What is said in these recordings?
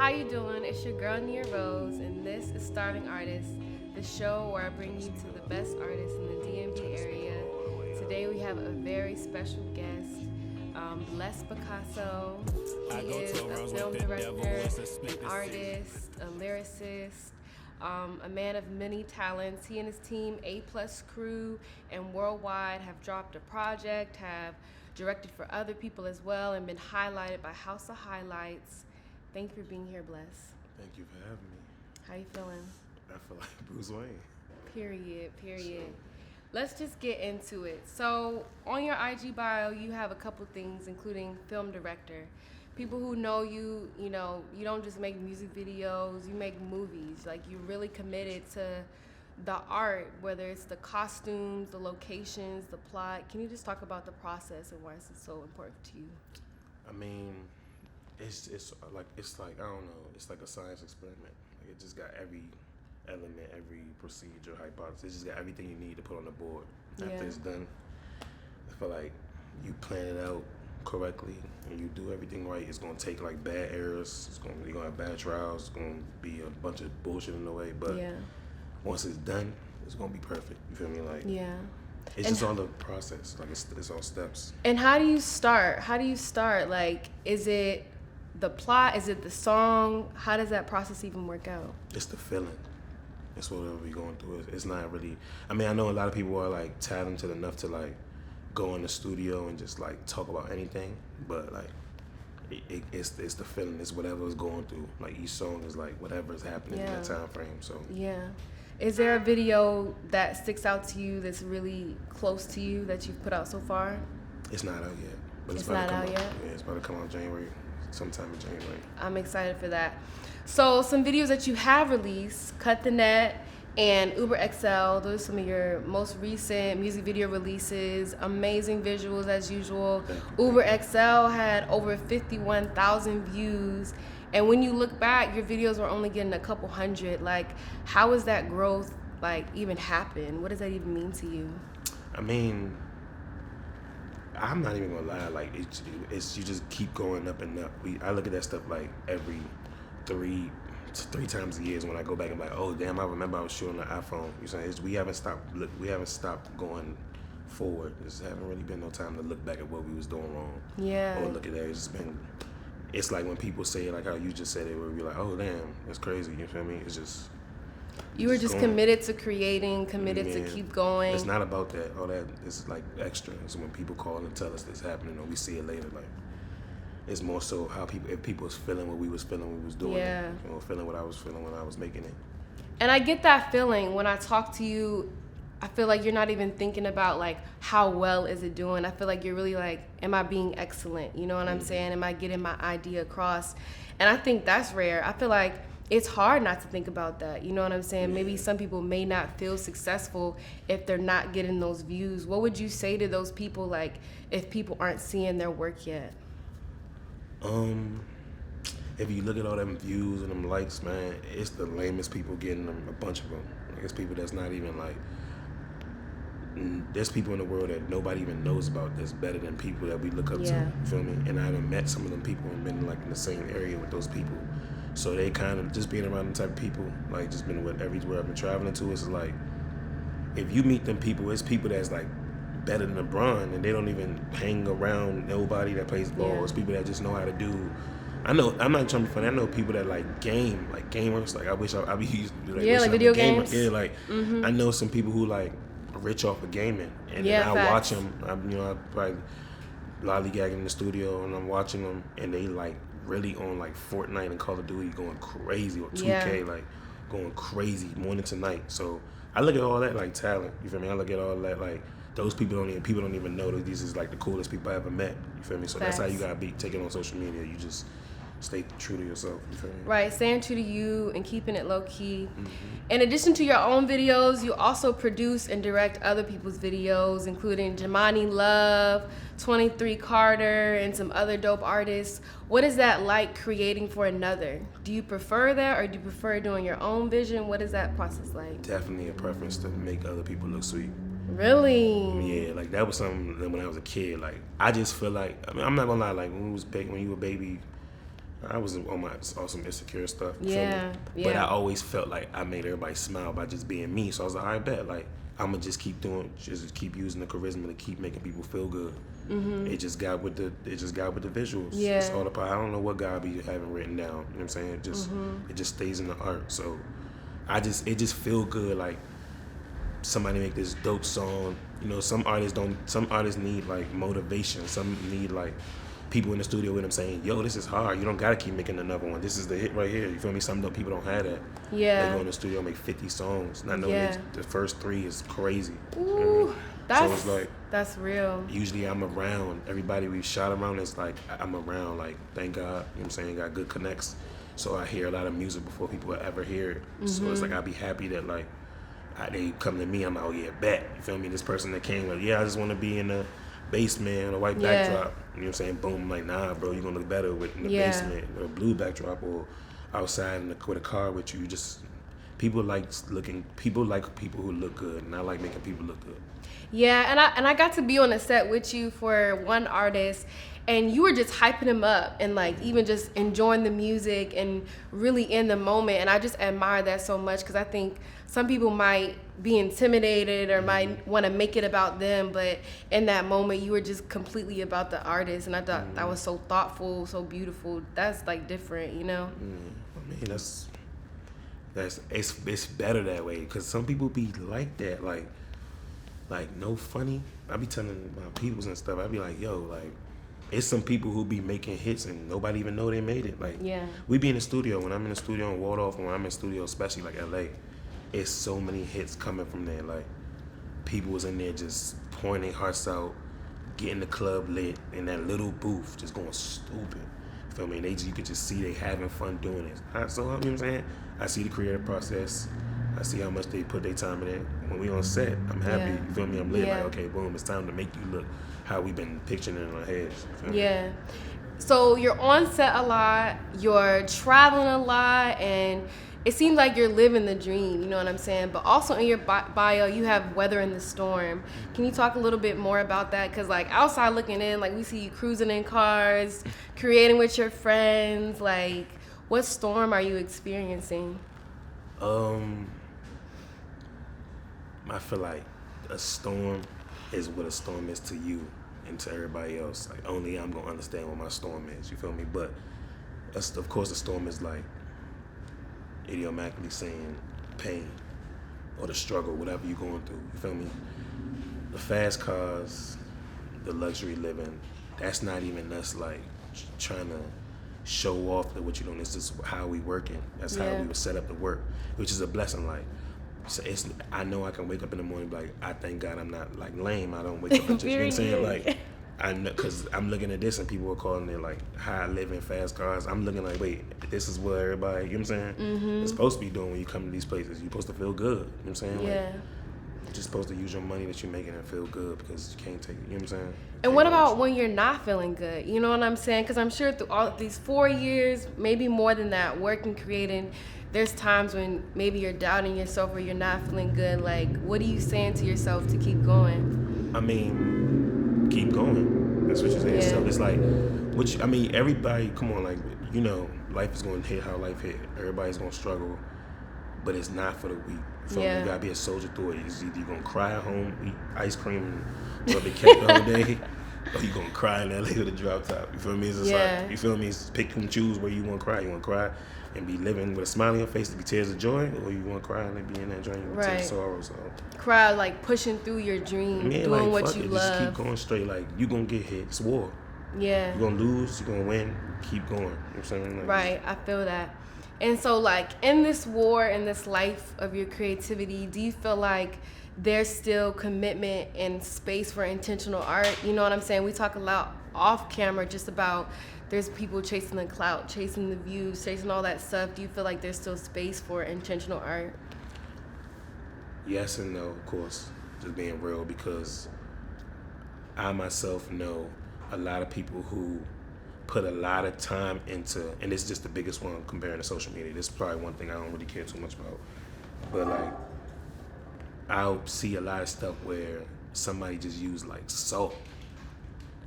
How you doing? It's your girl Nia Rose, and this is Starving Artists, the show where I bring you to the best artists in the DMV area. Today we have a very special guest, Les Picasso. He is a film director, an artist, a lyricist, a man of many talents. He and his team, A Plus Crew and Worldwide, have dropped a project, have directed for other people as well, and been highlighted by House of Highlights. Thank you for being here, Bless. Thank you for having me. How you feeling? I feel like Bruce Wayne. Period. Sure. Let's just get into it. So on your IG bio, you have a couple things, including film director. People who know you, you don't just make music videos, you make movies. Like, you're really committed to the art, whether it's the costumes, the locations, the plot. Can you just talk about the process and why this is so important to you? I mean, it's like I don't know. It's like a science experiment. Like, it just got every element, every procedure, hypothesis. It just got everything you need to put on the board. After it's done, I feel like you plan it out correctly and you do everything right. It's gonna take like bad errors. You're gonna have bad trials. It's gonna be a bunch of bullshit in the way. But once it's done, it's gonna be perfect. You feel me? Like, it's just all the process. Like, it's all steps. And how do you start? Like, is it the plot? Is it the song? How does that process even work out? It's the feeling. It's whatever we're going through. It's not really. I mean, I know a lot of people are like talented enough to like go in the studio and just like talk about anything, but like it's the feeling. It's whatever is going through. Like, each song is like whatever is happening in that time frame. So is there a video that sticks out to you that's really close to you that you've put out so far? It's not out yet, but it's not out yet. Yeah, it's about to come out sometime in January. I'm excited for that. So some videos that you have released, Cut the Net and Uber XL, those are some of your most recent music video releases. Amazing visuals as usual. Uber XL had over 51,000 views. And when you look back, your videos were only getting a couple hundred. Like, how is that growth like even happen? What does that even mean to you? I mean, I'm not even gonna lie. Like, it's you just keep going up and up. I look at that stuff like every three times a year when I go back and be like, oh damn, I remember I was shooting on the iPhone. You saying we haven't stopped going forward. There haven't really been no time to look back at what we was doing wrong. Yeah. Or look at that. It's like when people say it, like how you just said it, where we're like, oh damn, that's crazy. You feel me? It's just. You were just committed to creating, committed to keep going. It's not about that. All that is like extra. It's when people call and tell us this happening, or we see it later. Like, it's more so how if people was feeling what we was feeling when we was doing it. Feeling what I was feeling when I was making it. And I get that feeling when I talk to you. I feel like you're not even thinking about like how well is it doing. I feel like you're really like, am I being excellent? You know what I'm saying? Am I getting my idea across? And I think that's rare. I feel like it's hard not to think about that. You know what I'm saying? Maybe some people may not feel successful if they're not getting those views. What would you say to those people, like, if people aren't seeing their work yet? If you look at all them views and them likes, man, it's the lamest people getting them, a bunch of them. Like, it's people that's not even like, there's people in the world that nobody even knows about that's better than people that we look up to. You feel me? And I done met some of them people and been like in the same area with those people. So they kind of just being around them type of people, like just been with everywhere I've been traveling to. It's like, if you meet them people, it's people that's like better than LeBron, and they don't even hang around nobody that plays ball. It's people that just know how to do. I know, I'm not trying to be funny. I know people that like gamers. Like, I wish I be used to do that. Like video games. Yeah, like I know some people who like rich off of gaming, and then I watch them. I probably lollygagging in the studio, and I'm watching them, and they like really on like Fortnite and Call of Duty going crazy, or 2K, like going crazy morning to night. So I look at all that like talent. You feel me? I look at all that like those people don't even know that these is like the coolest people I ever met. You feel me? So that's how you gotta be taking on social media. You just stay true to yourself. You feel me? Right, staying true to you and keeping it low key. In addition to your own videos, you also produce and direct other people's videos, including Jamani Love, 23 Carter, and some other dope artists. What is that like creating for another? Do you prefer that, or do you prefer doing your own vision? What is that process like? Definitely a preference to make other people look sweet. Really? Yeah, like that was something that when I was a kid. Like, I just feel like, I mean, I'm not gonna lie, like when you were a baby, I was on my awesome insecure stuff. You feel me? Yeah, But I yeah. always felt like I made everybody smile by just being me. So I was like, I bet, like, I'm gonna just keep doing, just keep using the charisma to keep making people feel good. It just got with the visuals. Yeah. It's all about, I don't know what God be having written down. You know what I'm saying? It just stays in the art. So it just feel good. Like somebody make this dope song. You know, some artists need like motivation. Some need like people in the studio with them saying, yo, this is hard. You don't gotta keep making another one. This is the hit right here. You feel me? Some people don't have that. Yeah. They go in the studio and make 50 songs. And I know Yeah. the first 3 is crazy. Ooh, You know what I mean? that's So it's like, that's real. usually I'm around. Everybody we shot around is like, I'm around. Like, thank God. You know what I'm saying? Got good connects. So I hear a lot of music before people ever hear it. So it's like, I'd be happy that like, they come to me, I'm like, oh yeah, bet. You feel me? This person that came, like, yeah, I just want to be in the basement on a white Yeah. backdrop. You know what I'm saying? Boom. I'm like, nah, bro, you're going to look better in the Yeah. basement with a blue backdrop or outside with a car with you. Just, people like people who look good, and I like making people look good. Yeah, and I got to be on a set with you for one artist, and you were just hyping him up and like even just enjoying the music and really in the moment. And I just admire that so much because I think some people might be intimidated or might want to make it about them, but in that moment you were just completely about the artist, and I thought that was so thoughtful, so beautiful. That's like different, you know? I mean, that's it's better that way because some people be like that, like no funny. I be telling my peoples and stuff. I be like, yo, like, it's some people who be making hits and nobody even know they made it. Like, Yeah. we be in the studio. When I'm in the studio in Waldorf, when I'm in the studio, especially like LA, it's so many hits coming from there. Like, people was in there just pouring their hearts out, getting the club lit in that little booth, just going stupid. You feel me? And you could just see they having fun doing it. So, you know what I'm saying? I see the creative process. I see how much they put their time in it. When we on set, I'm happy. Yeah. You feel me? I'm lit. Yeah. Like, okay, boom, it's time to make you look how we've been picturing it in our heads. You feel me? Yeah. So you're on set a lot, you're traveling a lot, and it seems like you're living the dream, you know what I'm saying? But also in your bio, you have weather in the storm. Can you talk a little bit more about that? Because like outside looking in, like we see you cruising in cars, creating with your friends. Like, what storm are you experiencing? I feel like a storm is what a storm is to you and to everybody else. Like, only I'm gonna understand what my storm is. You feel me? But of course, the storm is like idiomatically saying pain or the struggle, whatever you're going through. You feel me? The fast cars, the luxury living, that's not even us like trying to show off that what you're doing. It's just how we working. That's how Yeah. we were set up to work, which is a blessing. Like, so I know I can wake up in the morning and be like, I thank God I'm not like lame. I don't wake up and just, you know what I'm saying? Like, I know, because I'm looking at this and people are calling it like high living, fast cars. I'm looking like, wait, this is what everybody, you know what I'm saying? It's supposed to be doing when you come to these places. You're supposed to feel good. You know what I'm saying? Yeah. Like, you're just supposed to use your money that you're making and feel good because you can't take it. You know what I'm saying? And what about when you're not feeling good? You know what I'm saying? Because I'm sure through all of these 4 years, maybe more than that, working, creating, there's times when maybe you're doubting yourself or you're not feeling good. Like, what are you saying to yourself to keep going? I mean, keep going. That's what you're saying. Yeah. So it's like, everybody, come on, like, you know, life is going to hit how life hit. Everybody's going to struggle, but it's not for the weak. So Yeah. you got to be a soldier through it. It's either you're going to cry at home, eat ice cream, and rub your cat the whole day, or you're going to cry in LA with a drop top. You feel me? It's just Yeah. like, you feel me? It's pick and choose where you want to cry. You want to cry and be living with a smile on your face to be tears of joy, or you want to cry and be in that journey with tears of sorrow. So Crowd, like pushing through your dream, yeah, doing like, what fuck you it. love. Just keep going straight. Like, you gonna get hit. It's war. Yeah. You're gonna lose. You're gonna win. Keep going. You know what I'm saying? Like, Right, I feel that. And so, like, in this war, in this life of your creativity, do you feel like there's still commitment and space for intentional art? You know what I'm saying? We talk a lot off camera just about there's people chasing the clout, chasing the views, chasing all that stuff. Do you feel like there's still space for intentional art? Yes and no, of course. Just being real, because I myself know a lot of people who put a lot of time into, and it's just the biggest one comparing to social media. This is probably one thing I don't really care too much about. But like, I'll see a lot of stuff where somebody just used like salt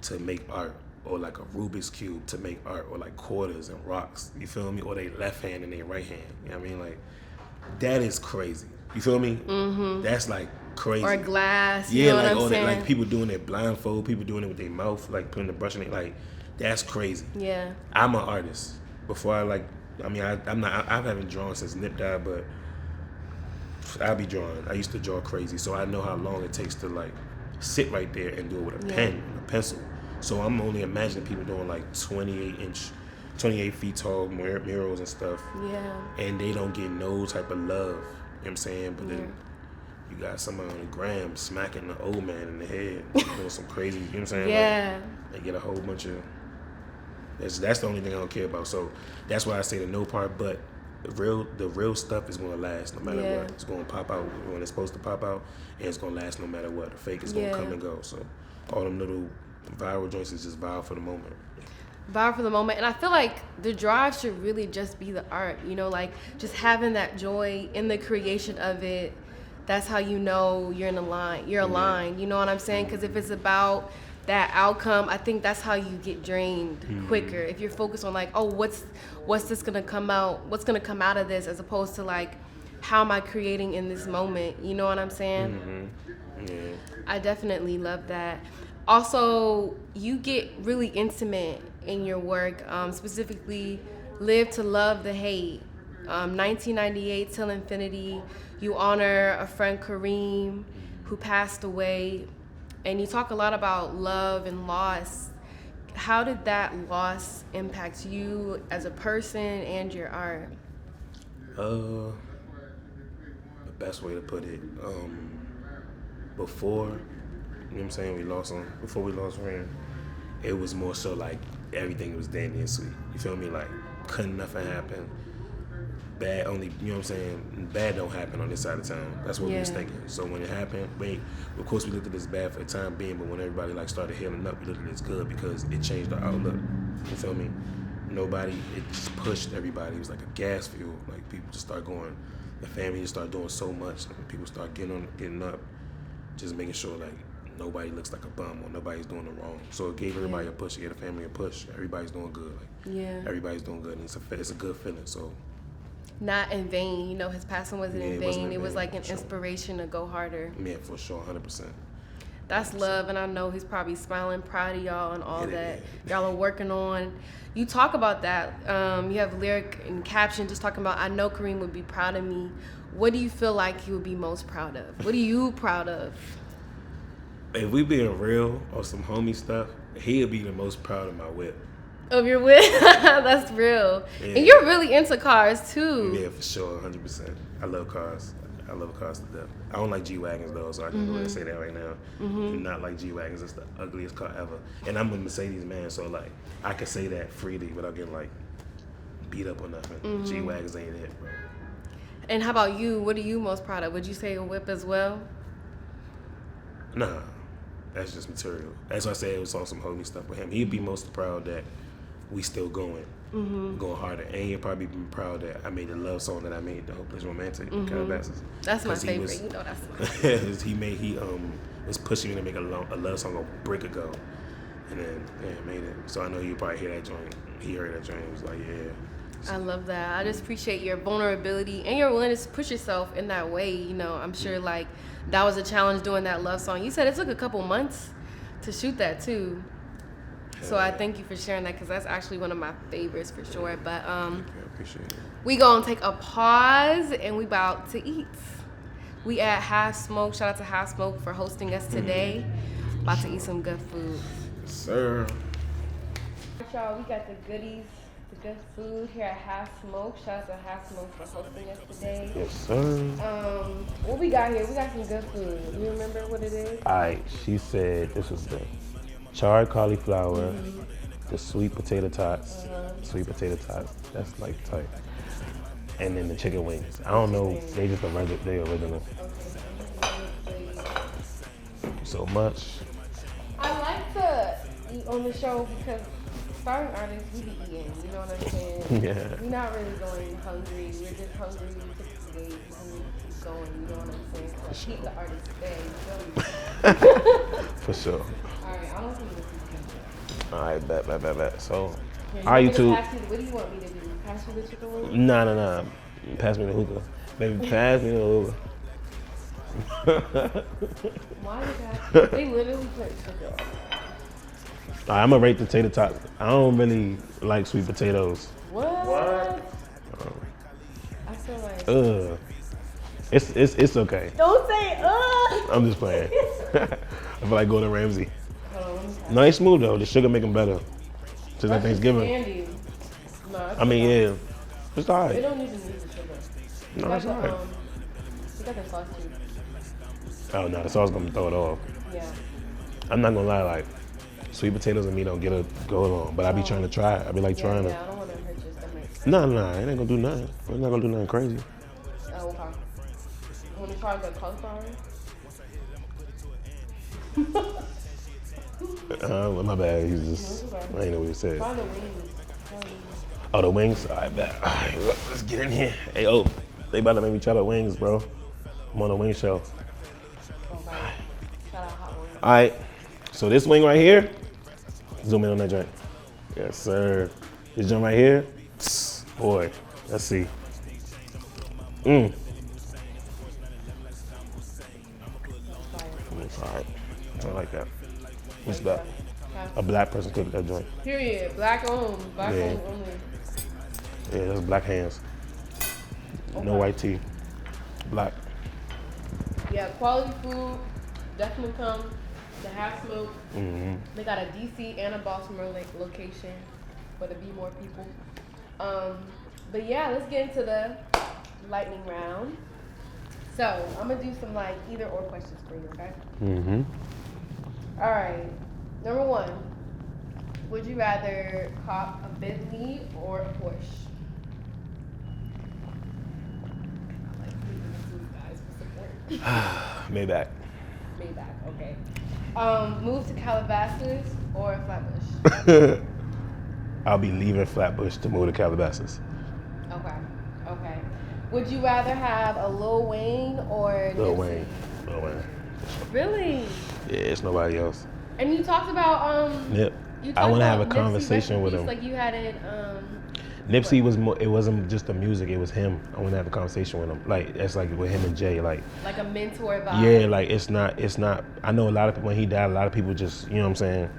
to make art. or like a Rubik's cube to make art, or like quarters and rocks. You feel me? Or they left hand and they right hand. You know what I mean? Like that is crazy. You feel me? Mm-hmm. That's like crazy. Or glass. Yeah, you know like what I'm all that, saying? like people doing it blindfold, people doing it with their mouth, like putting the brush in it. Like that's crazy. Yeah. I'm an artist. Before I'm not. I haven't drawn since Nip died, but I be drawing. I used to draw crazy, so I know how long it takes to like sit right there and do it with a pen, a pencil. So I'm only imagining people doing like 28 feet tall murals and stuff. Yeah. And they don't get no type of love. You know what I'm saying? But then you got somebody on the gram smacking the old man in the head, doing some crazy. You know what I'm saying? Yeah. Like, they get a whole bunch of. That's the only thing I don't care about. So that's why I say the no part. But the real stuff is gonna last no matter what. It's gonna pop out when it's supposed to pop out, and it's gonna last no matter what. The fake is gonna come and go. So all them little viral joints is just viral for the moment. Viral for the moment. And I feel like the drive should really just be the art, you know, like just having that joy in the creation of it. That's how you know you're aligned, you know what I'm saying? Because if it's about that outcome, I think that's how you get drained quicker. If you're focused on like, oh, what's this gonna come out? What's gonna come out of this, as opposed to like, how am I creating in this moment? You know what I'm saying? Mm-hmm. Yeah. I definitely love that. Also, you get really intimate in your work, specifically Live to Love the Hate. 1998 till infinity. You honor a friend, Kareem, who passed away, and you talk a lot about love and loss. How did that loss impact you as a person and your art? The best way to put it, before, you know what I'm saying, before we lost Ren, it was more so like everything was dandy and sweet. You feel me? Like, couldn't nothing happen. Bad only, you know what I'm saying? Bad don't happen on this side of town. That's what we was thinking. So when it happened, of course we looked at this bad for the time being, but when everybody like started healing up, we looked at this good because it changed our outlook. You feel me? It just pushed everybody. It was like a gas fuel. Like people just start going, the family just start doing so much. Like, people start getting up, just making sure like nobody looks like a bum or nobody's doing it wrong. So it gave everybody a push. It gave the family a push. Everybody's doing good. Like, everybody's doing good. And it's a good feeling. So. Not in vain, you know, his passing wasn't in vain. It was like an inspiration to go harder. Yeah, for sure, 100%. That's 100%. Love, and I know he's probably smiling, proud of y'all and all that y'all are working on. You talk about that. You have lyric and caption just talking about, I know Kareem would be proud of me. What do you feel like he would be most proud of? What are you proud of? If we being real or some homie stuff, he'll be the most proud of my whip. Of your whip? That's real. Yeah. And you're really into cars too. Yeah, for sure, 100%. I love cars. I love cars to death. I don't like G-Wagons though, so I can go ahead and say that right now. Do not like G-Wagons. It's the ugliest car ever. And I'm a Mercedes man, so like I can say that freely without getting like beat up or nothing. G-Wagons ain't it, bro. And how about you? What are you most proud of? Would you say a whip as well? Nah, that's just material. That's why I say it was on some homie stuff with him. He'd be most proud that we still going harder, and he'll probably be proud that I made the love song that I made, the Hopeless Romantic. That's my favorite. You know that's my favorite. he was pushing me to make a love song a break ago, and then made it. So I know you probably hear that joint. He heard that joint. He was like, I love that. I just appreciate your vulnerability and your willingness to push yourself in that way. You know, I'm sure like that was a challenge doing that love song. You said it took a couple months to shoot that too. So I thank you for sharing that, because that's actually one of my favorites for sure. But I appreciate it. We gonna take a pause and we about to eat. We at Half Smoke. Shout out to Half Smoke for hosting us today. About to eat some good food. Yes, sir. Y'all, we got the goodies, the good food here at Half Smoke. Shout out to Half Smoke for hosting us today. Yes, sir. What we got here? We got some good food. You remember what it is? She said this was the charred cauliflower, the sweet potato tots, that's like tight, and then the chicken wings. I don't know, they just original. So much. I like to eat on the show because starting artists, we be eating, you know what I'm saying? Yeah. We're not really going hungry, we're just hungry, we just wait, and keep going, you know what I'm saying? So keep the artist stay, you feel me? For sure. Alright, I don't think this is good. All right, bet. So, Here, you all right, want me to YouTube. pass you? What do you want me to do? Pass you the chicken wings? Nah. Pass me the hookah. Baby, pass me the hookah. Why you got? They literally put sugar on. All right, I'm gonna rate the tater tots. I don't really like sweet potatoes. What? I feel like. Ugh. It's okay. Don't say I'm just playing. I feel like Gordon Ramsay. Hold on, let me No, they smooth though. The sugar make them better. Just like That's just Thanksgiving. candy. No, I mean, yeah, it's They alright. don't even need the sugar. No, it's alright. You got the sauce too. Oh no, the sauce gonna throw it off. Yeah. I'm not gonna lie, like sweet potatoes and me don't go along, but I be trying to try it. I be like trying Yeah, to. I don't want to hurt your stomach. Nah, it ain't gonna do nothing. It's not gonna do nothing crazy. Oh, okay. You want to try the cauliflower? My bad. He's just. I ain't know what he said. Try the wings. Oh, the wings. I bet. All right, let's get in here. Hey, they about to make me try the wings, bro. I'm on the wing show. Okay. Shout out hot wings. All right, so this wing right here, zoom in on that joint. Yes, sir. This joint right here, boy, let's see. All right, I like that. What's that? A black person cooked that joint. Period. Black owned. Black Yeah. owned only. Yeah, that's black hands. No white tea. Black. Yeah, quality food. Definitely come to Half Smoke. They got a DC and a Baltimore location for the Be More people. But yeah, let's get into the lightning round. So I'm gonna do some like either or questions for you, okay? All right. Number one, would you rather cop a Bentley or a Porsche? I like leaving the two guys for support. Maybach. Maybach, okay. Move to Calabasas or Flatbush? I'll be leaving Flatbush to move to Calabasas. Okay. Would you rather have a Lil Wayne or Lil Nipsey? Wayne. Really? Yeah, it's nobody else. And you talked about Nip. You I talked want to have a about Nipsey conversation with him. Like you hadn't. Nipsey was more. It wasn't just the music. It was him. I want to have a conversation with him. Like it's like with him and Jay. Like a mentor vibe. yeah. Like it's not. I know a lot of people when he died. A lot of people just you know what I'm saying,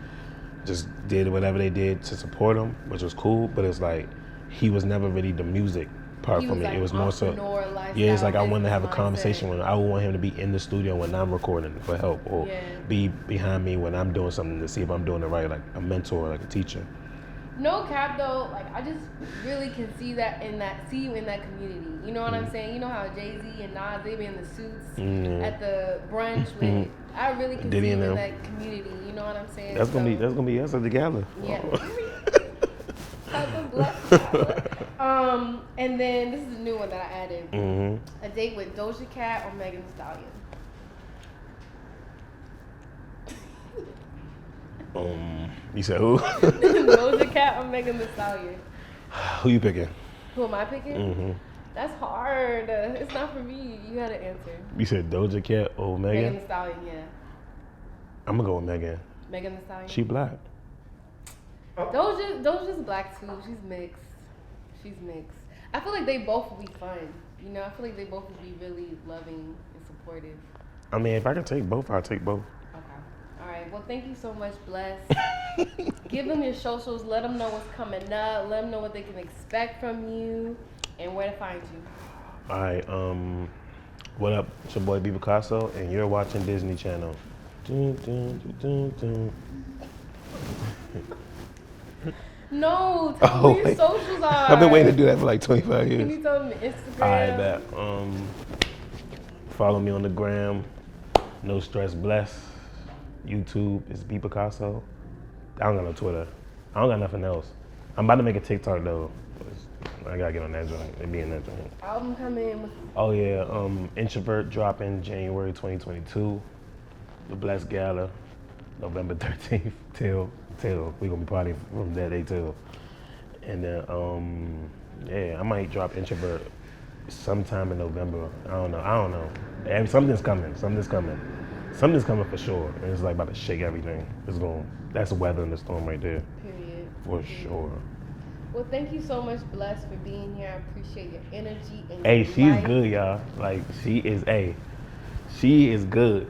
just did whatever they did to support him, which was cool. But it's like he was never really the music part for me. Like it was more so. Yeah, it's like I wanted to have a conversation with him. I would want him to be in the studio when I'm recording for help, or be behind me when I'm doing something to see if I'm doing it right, like a mentor, like a teacher. No cap though, like I just really can see you in that community. You know what I'm saying? You know how Jay-Z and Nas, they be in the suits at the brunch with. I really can see you in that community. You know what I'm saying? That's gonna be us at the gala. Yeah. And then this is a new one that I added. A date with Doja Cat or Megan Thee Stallion. You said who? Doja Cat or Megan Thee Stallion. Who you picking? Who am I picking? That's hard. It's not for me. You had to answer. You said Doja Cat or Megan? Megan Thee Stallion, yeah. I'm gonna go with Megan. Megan Thee Stallion. She black. Doja's black too. She's mixed. I feel like they both would be fun. You know, I feel like they both would be really loving and supportive. I mean, if I could take both, I'll take both. Okay. All right. Well, thank you so much, Bless. Give them your socials. Let them know what's coming up. Let them know what they can expect from you and where to find you. All right. What up? It's your boy B Picasso, and you're watching Disney Channel. Dun, dun, dun, dun, dun. No, tell me your socials are. I've been waiting to do that for like 25 years. Can you tell them Instagram? All right, bet. Follow me on the gram. No Stress Bless. YouTube is B Picasso. I don't got no Twitter. I don't got nothing else. I'm about to make a TikTok though. I gotta get on that joint. It be in that joint. Album coming. Oh yeah, Introvert dropping January 2022. The Blessed Gala, November 13th till we gonna be partying from that day till. And then yeah, I might drop Introvert sometime in November. I don't know. Something's coming. something's coming for sure. And it's like about to shake everything. That's weather in the storm right there. Period. For sure. Well, thank you so much, Bless, for being here. I appreciate your energy and Hey, your she's light. good, y'all. Like, she is good.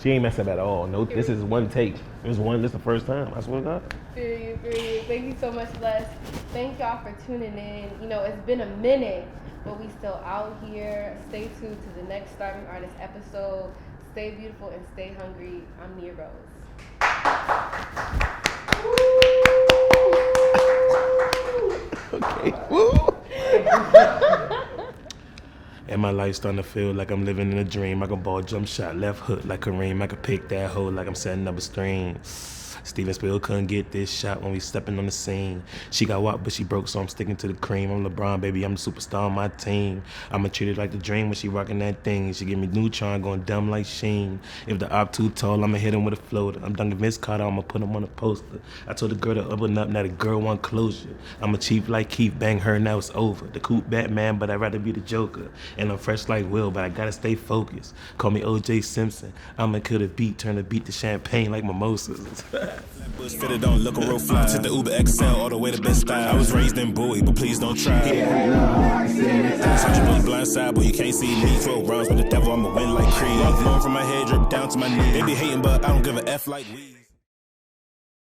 She ain't messing up at all. No, this is one take. This is the first time. I swear to God. Period. Thank you so much, Bless. Thank y'all for tuning in. You know, it's been a minute, but we still out here. Stay tuned to the next Starving Artist episode. Stay beautiful and stay hungry. I'm Nia Rose. Okay. Woo. And my life starting to feel like I'm living in a dream. I can ball jump shot, left hook like Kareem. I can pick that hole like I'm setting up a stream. Steven Spielberg couldn't get this shot when we stepping on the scene. She got whopped, but she broke, so I'm sticking to the cream. I'm LeBron, baby, I'm the superstar on my team. I'ma treat it like the dream when she rocking that thing. She give me neutron, going dumb like Sheen. If the op too tall, I'ma hit him with a floater. I'm dunking Vince Carter, I'ma put him on a poster. I told the girl to open up, now the girl want closure. I'm a chief like Keith, bang her, now it's over. The cool Batman, but I'd rather be the Joker. And I'm fresh like Will, but I gotta stay focused. Call me O.J. Simpson. I'ma kill the beat, turn the beat to champagne like mimosas. Bush fitted, don't look a real fly. Took the Uber XL all the way to Best Style. I was raised in Bowie, but please don't try. Such a blind side, but you can't see me. Throw rounds with the devil, I'ma win like Creed. I'm flowing from my head, drip down to my knee. They be hating, but I don't give a F like we.